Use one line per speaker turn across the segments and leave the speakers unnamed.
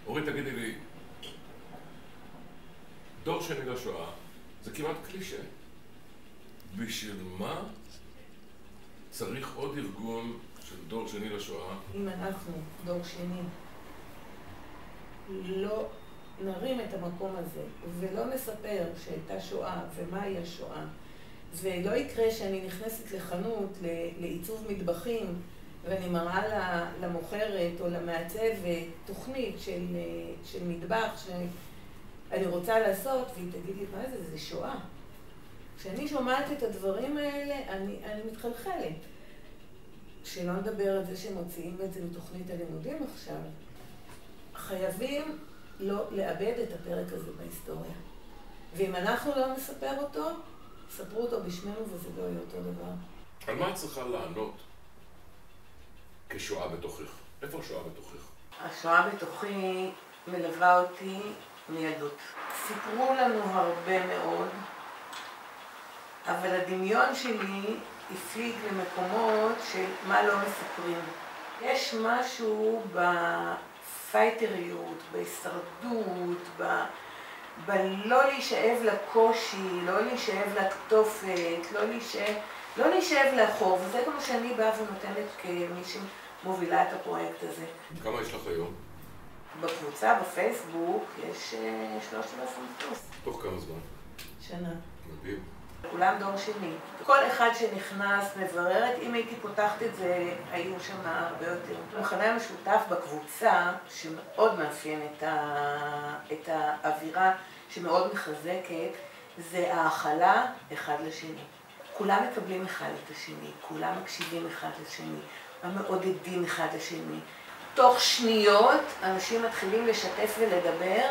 אורית, תגידי לי, דור שני לשואה זה כמעט קלישה. בשביל מה צריך עוד ארגון של דור שני לשואה?
אם אנחנו, דור שני, לא נרים את המקום הזה ולא נספר שהייתה שואה ומהי השואה, ולא יקרה שאני נכנסת לחנות לעיצוב מטבחים ואני מראה למוכרת או למעצבת תוכנית של מטבח שאני רוצה לעשות, והיא תגיד לי, מה זה? זה שואה. כשאני שומעת את הדברים האלה, אני מתחלחלת. שלא נדבר על זה שמוציאים את זה מתוכנית הלימודים עכשיו. חייבים לא לאבד את הפרק הזה בהיסטוריה. ואם אנחנו לא נספר אותו, ספרו אותו בשמנו וזה לא יהיה אותו דבר.
על מה את צריכה לענות כשואה בתוכך? איפה השואה בתוכך?
השואה בתוכי מלווה אותי מילדות. סיפרו לנו הרבה מאוד, אבל הדמיון שלי הפליג למקומות של מה לא מספרים. יש משהו בפייטריות, בהישרדות, בלא להישאב לקושי, לא להישאב לכתופת, לא להישאב לאחור, וזה גם מה שאני באה ונותנת כמי שמובילה את הפרויקט הזה.
כמה יש לך היום?
בקבוצה, בפייסבוק, יש 3,000 פלוס.
תוך כמה זמן?
שנה.
מדהים.
כולם דור שני. כל אחד שנכנס מבררת, אם הייתי פותחת את זה, היו שם הרבה יותר. המכנה המשותף בקבוצה, שמאוד מאפיין את האווירה, שמאוד מחזקת, זה ההכלה אחד לשני. כולם מקבלים אחד את השני, כולם מקשיבים אחד לשני, המעודדים אחד לשני. תוך שניות אנשים מתחילים לשתף ולדבר,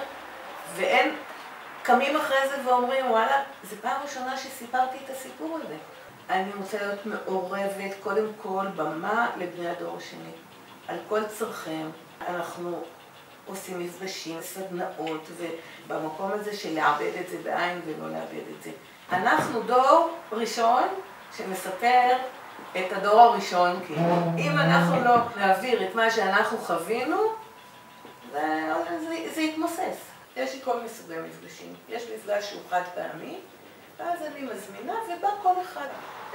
והם קמים אחרי זה ואומרים, וואלה, זו פעם ראשונה שסיפרתי את הסיפור הזה. אני רוצה להיות מעורבת קודם כל במה לבני הדור השני. על כל צרכם, אנחנו עושים מפגשים, סדנאות, ובמקום הזה של לאבד את זה בעין ולא לאבד את זה. אנחנו דור ראשון שמספר את הדור הראשון, כי אם אנחנו לא נעביר את מה שאנחנו חווינו, זה יתמוסס. יש לי כל מסוגי מפגשים. יש מפגש שהוא חד פעמי, ואז אני מזמינה ובא כל אחד.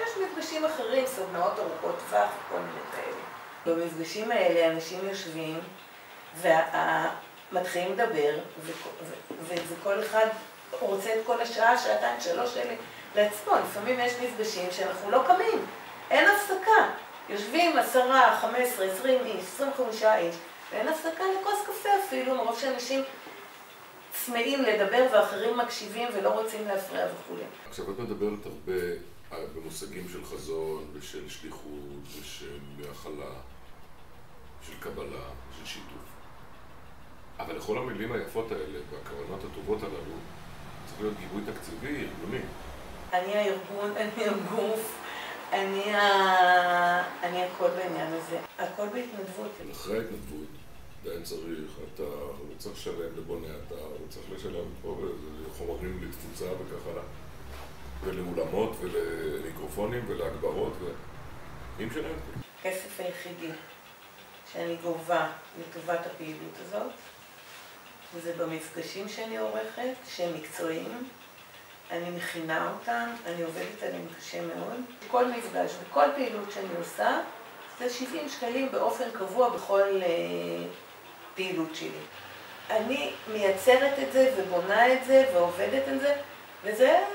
יש מפגשים אחרים, סדנאות ארוכות טווח וכל מיני כאלה. במפגשים האלה אנשים יושבים ומתחילים לדבר, וכל אחד רוצה את כל השעה, שעתיים, 3 האלה לעצמו. לפעמים יש מפגשים שאנחנו לא קמים, אין הפסקה. יושבים 10, 15, 20 איש, 25 איש, ואין הפסקה לכוס קפה אפילו, מרוב שאנשים צמאים לדבר ואחרים מקשיבים ולא רוצים להפריע וכו'.
עכשיו את מדברת הרבה במושגים של חזון ושל שליחות ושל הכלה, של קבלה, של שיתוף. אבל לכל המילים היפות האלה והכוונות הטובות הללו צריך להיות גיבוי תקציבי, ארגוני.
אני הארגון, אני הגוף, אני הכל בעניין הזה. הכל בהתנדבות.
אחרי ההתנדבות, עדיין צריך לשלם לבוני אתר, צריך לשלם פה לחומרים לתפוצה וכך הלאה, ולאולמות ולמיקרופונים ולהגברות מי משלם את זה?
הכסף היחידי שאני גובה לטובת הפעילות הזאת, וזה במפגשים שאני עורכת, שהם מקצועיים, אני מכינה אותם, אני עובדת עליהם קשה מאוד. כל מפגש וכל פעילות שאני עושה, זה 70 שקלים באופן קבוע בכל פעילות שלי. אני מייצרת את זה ובונה את זה ועובדת על זה, וזה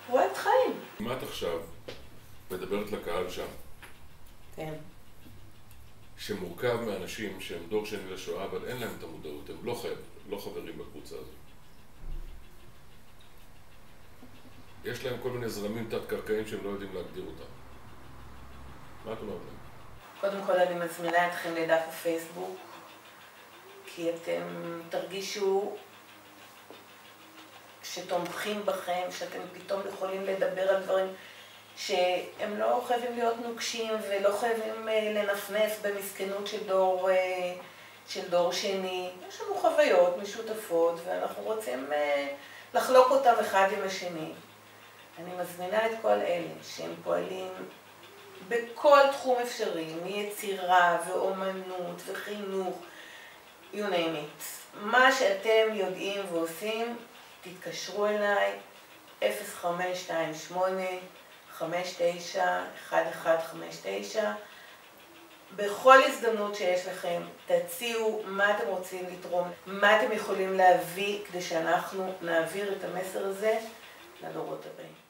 פרויקט חיים.
אם את עכשיו מדברת לקהל שם,
כן.
שמורכב מאנשים שהם דור שני לשואה, אבל אין להם את המודעות, הם לא חברים בקבוצה הזאת. יש להם כל מיני זרמים תת-קרקעיים שהם לא יודעים להגדיר אותם. מה את אומרת להם?
קודם כל אני מזמינה אתכם לדף הפייסבוק, כי אתם תרגישו שתומכים בכם, שאתם פתאום יכולים לדבר על דברים שהם לא חייבים להיות נוקשים ולא חייבים לנפנף במסכנות של דור שני. יש לנו חוויות משותפות ואנחנו רוצים לחלוק אותם אחד עם השני. אני מזמינה את כל אלה שהם פועלים בכל תחום אפשרי, מיצירה ואומנות וחינוך, you name it. מה שאתם יודעים ועושים, תתקשרו אליי, 0528-59-1159. בכל הזדמנות שיש לכם, תציעו מה אתם רוצים לתרום, מה אתם יכולים להביא כדי שאנחנו נעביר את המסר הזה לדורות הבאים.